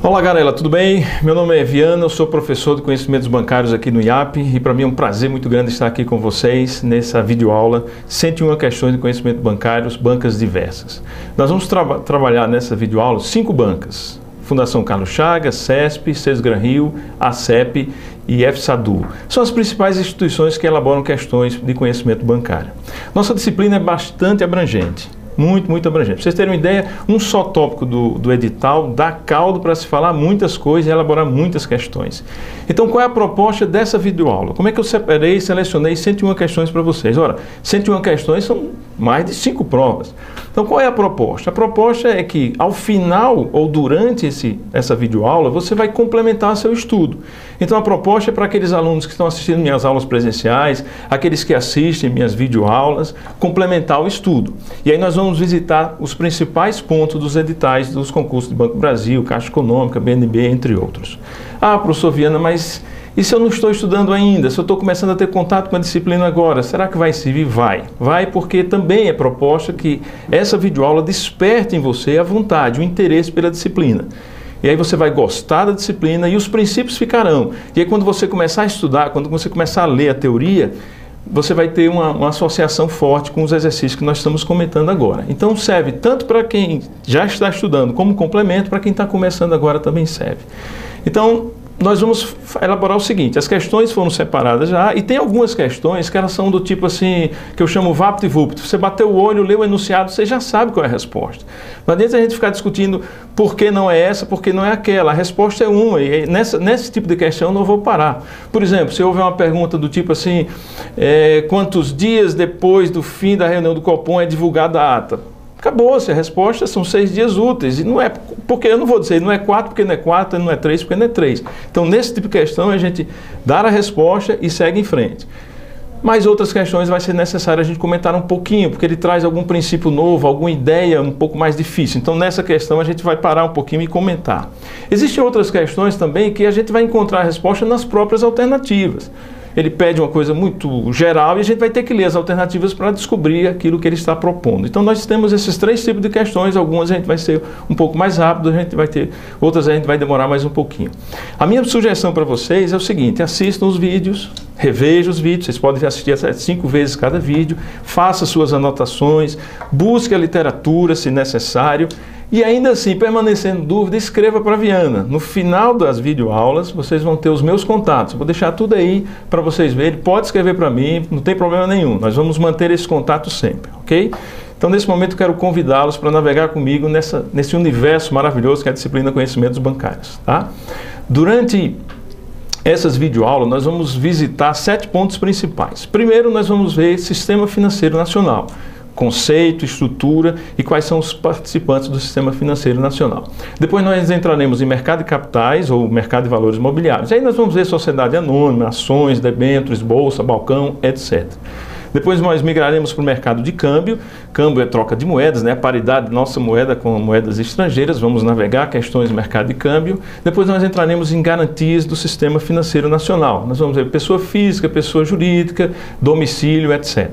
Olá galera, tudo bem? Meu nome é Viana, eu sou professor de conhecimentos bancários aqui no IAP e para mim é um prazer muito grande estar aqui com vocês nessa videoaula 101 questões de conhecimento bancários, bancas diversas. Nós vamos trabalhar nessa videoaula 5 bancas: Fundação Carlos Chagas, CESP, Sesgran-Rio, ACEP e FSADU. São as principais instituições que elaboram questões de conhecimento bancário. Nossa disciplina é bastante abrangente. Muito abrangente. Para vocês terem uma ideia, um só tópico do edital dá caldo para se falar muitas coisas e elaborar muitas questões. Então, qual é a proposta dessa videoaula? Como é que eu separei e selecionei 101 questões para vocês? Ora, 101 questões são mais de 5 provas. Então, qual é a proposta? A proposta é que, ao final ou durante essa videoaula, você vai complementar seu estudo. Então, a proposta é para aqueles alunos que estão assistindo minhas aulas presenciais, aqueles que assistem minhas videoaulas, complementar o estudo. E aí nós vamos visitar os principais pontos dos editais dos concursos de Banco do Brasil, Caixa Econômica, BNB, entre outros. Ah, professor Viana, mas e se eu não estou estudando ainda? Se eu estou começando a ter contato com a disciplina agora, será que vai servir? Vai porque também é proposta que essa videoaula desperte em você a vontade, o interesse pela disciplina. E aí você vai gostar da disciplina e os princípios ficarão. E aí quando você começar a estudar, quando você começar a ler a teoria, você vai ter uma associação forte com os exercícios que nós estamos comentando agora. Então serve tanto para quem já está estudando, como complemento, para quem está começando agora também serve. Então, nós vamos elaborar o seguinte: as questões foram separadas já e tem algumas questões que elas são do tipo assim, que eu chamo vapt-vupt. Você bateu o olho, leu o enunciado, você já sabe qual é a resposta. Não adianta a gente ficar discutindo por que não é essa, por que não é aquela. A resposta é uma e nesse tipo de questão eu não vou parar. Por exemplo, se houver uma pergunta do tipo assim, quantos dias depois do fim da reunião do Copom é divulgada a ata? Acabou-se, a resposta são 6 dias úteis. E não é, porque eu não vou dizer, não é 4 porque não é 4, não é 3 porque não é 3. Então, nesse tipo de questão, a gente dá a resposta e segue em frente. Mas outras questões vai ser necessário a gente comentar um pouquinho, porque ele traz algum princípio novo, alguma ideia um pouco mais difícil. Então, nessa questão, a gente vai parar um pouquinho e comentar. Existem outras questões também que a gente vai encontrar a resposta nas próprias alternativas. Ele pede uma coisa muito geral e a gente vai ter que ler as alternativas para descobrir aquilo que ele está propondo. Então nós temos esses 3 tipos de questões, algumas a gente vai ser um pouco mais rápido, outras a gente vai demorar mais um pouquinho. A minha sugestão para vocês é o seguinte: assistam os vídeos, revejam os vídeos, vocês podem assistir até 5 vezes cada vídeo, faça suas anotações, busque a literatura se necessário. E ainda assim, permanecendo dúvida, escreva para a Viana. No final das videoaulas, vocês vão ter os meus contatos. Eu vou deixar tudo aí para vocês verem. Pode escrever para mim, não tem problema nenhum. Nós vamos manter esse contato sempre, ok? Então, nesse momento, eu quero convidá-los para navegar comigo nesse universo maravilhoso que é a disciplina Conhecimentos Bancários, tá? Durante essas videoaulas, nós vamos visitar 7 pontos principais. Primeiro, nós vamos ver Sistema Financeiro Nacional. Conceito, estrutura e quais são os participantes do Sistema Financeiro Nacional. Depois nós entraremos em mercado de capitais ou mercado de valores imobiliários. Aí nós vamos ver sociedade anônima, ações, debêntures, bolsa, balcão, etc. Depois nós migraremos para o mercado de câmbio. Câmbio é troca de moedas, né? A paridade de nossa moeda com moedas estrangeiras. Vamos navegar questões do mercado de câmbio. Depois nós entraremos em garantias do Sistema Financeiro Nacional. Nós vamos ver pessoa física, pessoa jurídica, domicílio, etc.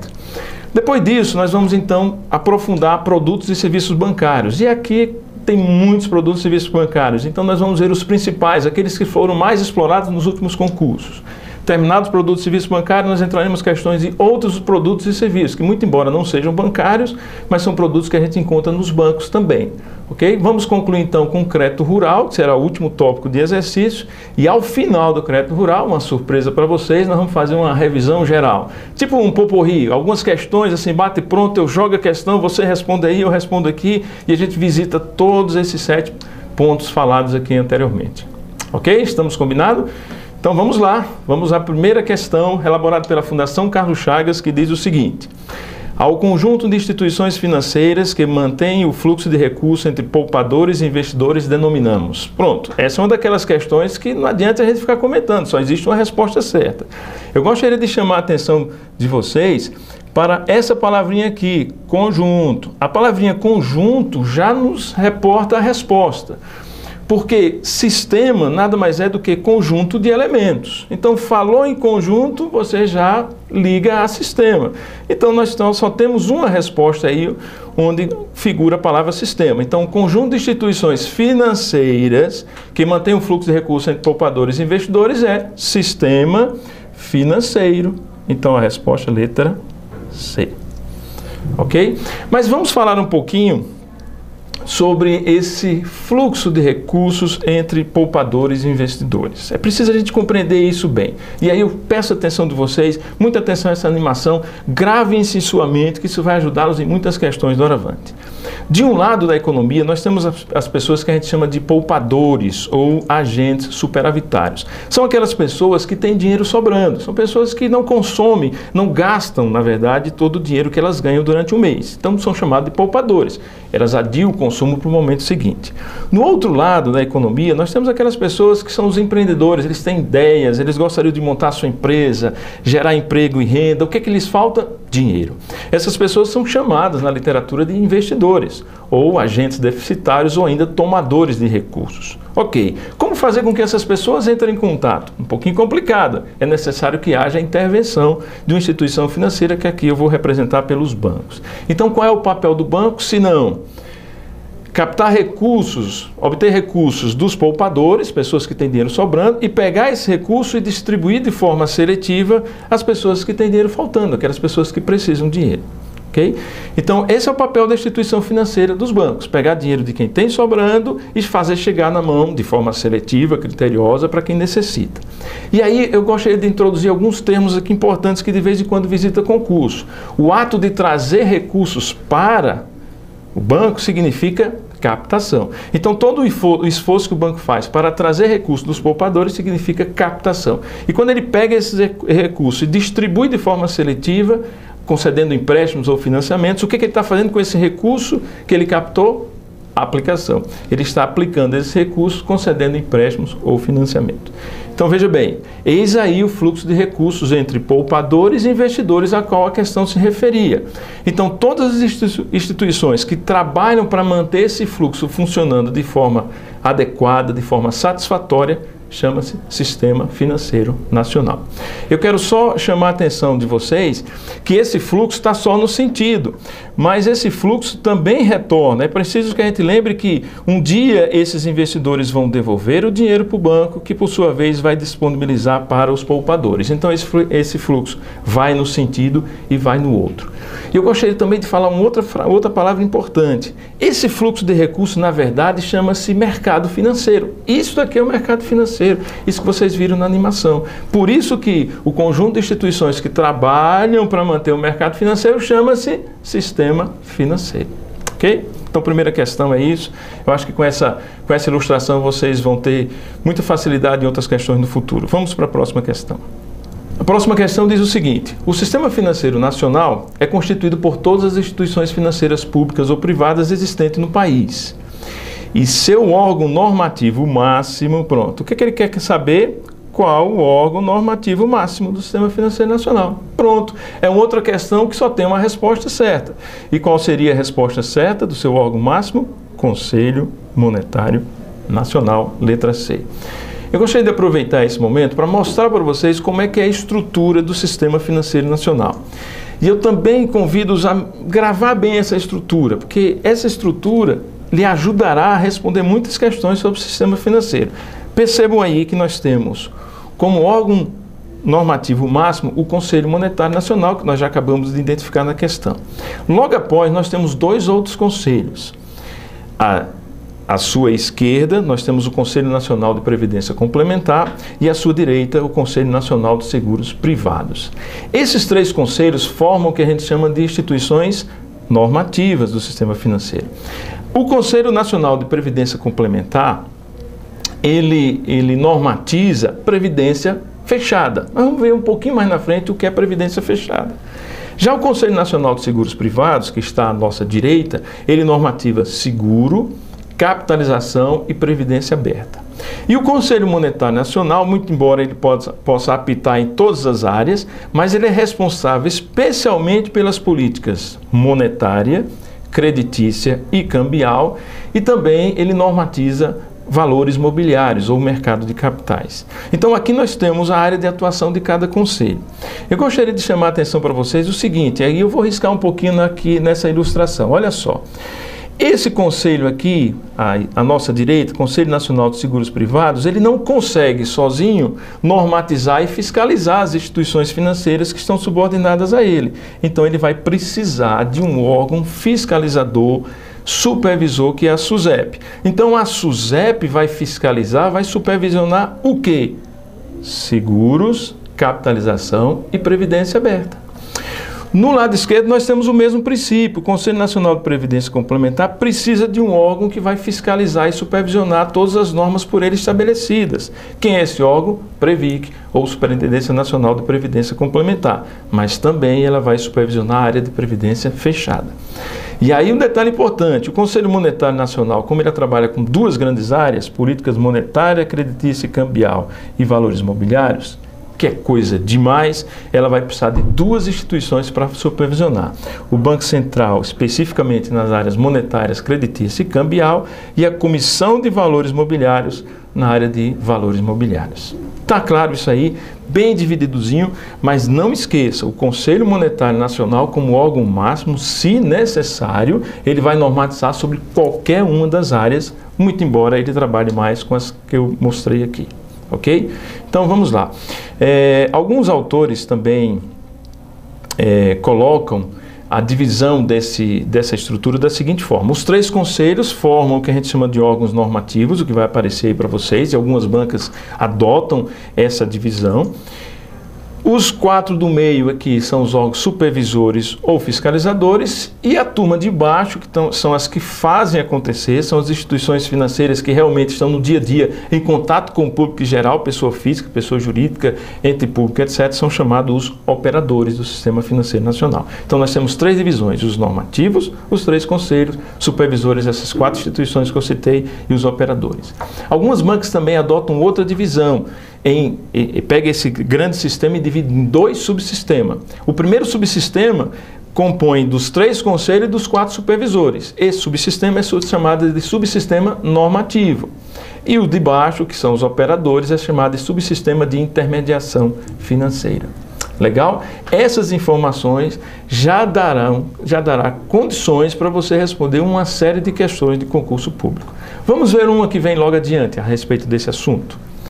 Depois disso, nós vamos então aprofundar produtos e serviços bancários. E aqui tem muitos produtos e serviços bancários. Então nós vamos ver os principais, aqueles que foram mais explorados nos últimos concursos. Terminados produtos e serviços bancários, nós entraremos questões de outros produtos e serviços, que muito embora não sejam bancários, mas são produtos que a gente encontra nos bancos também. Ok? Vamos concluir então com o crédito rural, que será o último tópico de exercício, e ao final do crédito rural, uma surpresa para vocês, nós vamos fazer uma revisão geral. Tipo um poporri, algumas questões assim, bate pronto, eu jogo a questão, você responde aí, eu respondo aqui, e a gente visita todos esses 7 pontos falados aqui anteriormente. Ok? Estamos combinados? Então vamos lá, vamos à primeira questão elaborada pela Fundação Carlos Chagas, que diz o seguinte: ao conjunto de instituições financeiras que mantêm o fluxo de recursos entre poupadores e investidores denominamos. Pronto, essa é uma daquelas questões que não adianta a gente ficar comentando, só existe uma resposta certa. Eu gostaria de chamar a atenção de vocês para essa palavrinha aqui, conjunto. A palavrinha conjunto já nos reporta a resposta. Porque sistema nada mais é do que conjunto de elementos. Então, falou em conjunto, você já liga a sistema. Então, nós só temos uma resposta aí, onde figura a palavra sistema. Então, o conjunto de instituições financeiras que mantém o fluxo de recursos entre poupadores e investidores é sistema financeiro. Então, a resposta é letra C. Ok? Mas vamos falar um pouquinho sobre esse fluxo de recursos entre poupadores e investidores. É preciso a gente compreender isso bem. E aí eu peço a atenção de vocês, muita atenção a essa animação, gravem-se em sua mente, que isso vai ajudá-los em muitas questões doravante. De um lado da economia, nós temos as pessoas que a gente chama de poupadores ou agentes superavitários. São aquelas pessoas que têm dinheiro sobrando, são pessoas que não consomem, não gastam, na verdade, todo o dinheiro que elas ganham durante o mês. Então são chamados de poupadores. Elas adiam o consumo para o momento seguinte. No outro lado da economia, nós temos aquelas pessoas que são os empreendedores, eles têm ideias, eles gostariam de montar a sua empresa, gerar emprego e renda. O que é que lhes falta? Dinheiro. Essas pessoas são chamadas na literatura de investidores, ou agentes deficitários, ou ainda tomadores de recursos. Ok, como fazer com que essas pessoas entrem em contato? Um pouquinho complicado. É necessário que haja a intervenção de uma instituição financeira, que aqui eu vou representar pelos bancos. Então, qual é o papel do banco? Se não captar recursos, obter recursos dos poupadores, pessoas que têm dinheiro sobrando, e pegar esse recurso e distribuir de forma seletiva as pessoas que têm dinheiro faltando, aquelas pessoas que precisam de dinheiro. Okay? Então, esse é o papel da instituição financeira dos bancos, pegar dinheiro de quem tem sobrando e fazer chegar na mão de forma seletiva, criteriosa, para quem necessita. E aí eu gostaria de introduzir alguns termos aqui importantes que de vez em quando visita concurso. O ato de trazer recursos para o banco significa captação. Então, todo o esforço que o banco faz para trazer recursos dos poupadores significa captação. E quando ele pega esses recursos e distribui de forma seletiva, concedendo empréstimos ou financiamentos, o que ele está fazendo com esse recurso que ele captou? Aplicação. Ele está aplicando esses recursos, concedendo empréstimos ou financiamento. Então, veja bem, eis aí o fluxo de recursos entre poupadores e investidores a qual a questão se referia. Então, todas as instituições que trabalham para manter esse fluxo funcionando de forma adequada, de forma satisfatória, chama-se Sistema Financeiro Nacional. Eu quero só chamar a atenção de vocês que esse fluxo está só no sentido, mas esse fluxo também retorna. É preciso que a gente lembre que um dia esses investidores vão devolver o dinheiro para o banco, que por sua vez vai disponibilizar para os poupadores. Então esse fluxo vai no sentido e vai no outro. E eu gostaria também de falar outra palavra importante. Esse fluxo de recursos, na verdade, chama-se mercado financeiro. Isso aqui é o mercado financeiro, isso que vocês viram na animação. Por isso que o conjunto de instituições que trabalham para manter o mercado financeiro chama-se sistema financeiro. Ok? Então, a primeira questão é isso. Eu acho que com essa ilustração vocês vão ter muita facilidade em outras questões no futuro. Vamos para a próxima questão. A próxima questão diz o seguinte: o Sistema Financeiro Nacional é constituído por todas as instituições financeiras públicas ou privadas existentes no país. E seu órgão normativo máximo, pronto. O que ele quer saber? Qual o órgão normativo máximo do Sistema Financeiro Nacional? Pronto. É uma outra questão que só tem uma resposta certa. E qual seria a resposta certa do seu órgão máximo? Conselho Monetário Nacional, letra C. Eu gostaria de aproveitar esse momento para mostrar para vocês como é que é a estrutura do Sistema Financeiro Nacional. E eu também convido-os a gravar bem essa estrutura, porque essa estrutura lhe ajudará a responder muitas questões sobre o sistema financeiro. Percebam aí que nós temos como órgão normativo máximo o Conselho Monetário Nacional, que nós já acabamos de identificar na questão. Logo após, nós temos dois outros conselhos. À sua esquerda, nós temos o Conselho Nacional de Previdência Complementar e à sua direita, o Conselho Nacional de Seguros Privados. Esses três conselhos formam o que a gente chama de instituições normativas do sistema financeiro. O Conselho Nacional de Previdência Complementar, ele normatiza previdência fechada. Nós vamos ver um pouquinho mais na frente o que é previdência fechada. Já o Conselho Nacional de Seguros Privados, que está à nossa direita, ele normativa seguro, capitalização e previdência aberta. E o Conselho Monetário Nacional, muito embora ele possa apitar em todas as áreas, mas ele é responsável especialmente pelas políticas monetária, creditícia e cambial, e também ele normatiza valores mobiliários ou mercado de capitais. Então aqui nós temos a área de atuação de cada conselho. Eu gostaria de chamar a atenção para vocês o seguinte, aí eu vou riscar um pouquinho aqui nessa ilustração, olha só. Esse conselho aqui, à nossa direita, Conselho Nacional de Seguros Privados, ele não consegue sozinho normatizar e fiscalizar as instituições financeiras que estão subordinadas a ele. Então ele vai precisar de um órgão fiscalizador, supervisor, que é a SUSEP. Então a SUSEP vai fiscalizar, vai supervisionar o quê? Seguros, capitalização e previdência aberta. No lado esquerdo nós temos o mesmo princípio. O Conselho Nacional de Previdência Complementar precisa de um órgão que vai fiscalizar e supervisionar todas as normas por ele estabelecidas. Quem é esse órgão? Previc, ou Superintendência Nacional de Previdência Complementar. Mas também ela vai supervisionar a área de previdência fechada. E aí um detalhe importante, o Conselho Monetário Nacional, como ele trabalha com duas grandes áreas, políticas monetária, creditícia e cambial e valores mobiliários, que é coisa demais, ela vai precisar de duas instituições para supervisionar. O Banco Central, especificamente nas áreas monetárias, creditícia e cambial, e a Comissão de Valores Mobiliários na área de valores mobiliários. Tá claro isso aí? Bem divididozinho, mas não esqueça, o Conselho Monetário Nacional, como órgão máximo, se necessário, ele vai normatizar sobre qualquer uma das áreas, muito embora ele trabalhe mais com as que eu mostrei aqui. Ok? Então vamos lá. Alguns autores também colocam a divisão dessa estrutura da seguinte forma. Os três conselhos formam o que a gente chama de órgãos normativos, o que vai aparecer aí para vocês, e algumas bancas adotam essa divisão. Os quatro do meio aqui são os órgãos supervisores ou fiscalizadores, e a turma de baixo, que são as que fazem acontecer, são as instituições financeiras que realmente estão no dia a dia em contato com o público em geral, pessoa física, pessoa jurídica, ente público, etc., são chamados os operadores do Sistema Financeiro Nacional. Então nós temos três divisões, os normativos, os três conselhos, supervisores, essas quatro instituições que eu citei, e os operadores. Algumas bancas também adotam outra divisão, pega esse grande sistema e divide em dois subsistemas. O primeiro subsistema compõe dos três conselhos e dos quatro supervisores. Esse subsistema é chamado de subsistema normativo. E o de baixo, que são os operadores, é chamado de subsistema de intermediação financeira. Legal? Essas informações já dará condições para você responder uma série de questões de concurso público. Vamos ver uma que vem logo adiante a respeito desse assunto.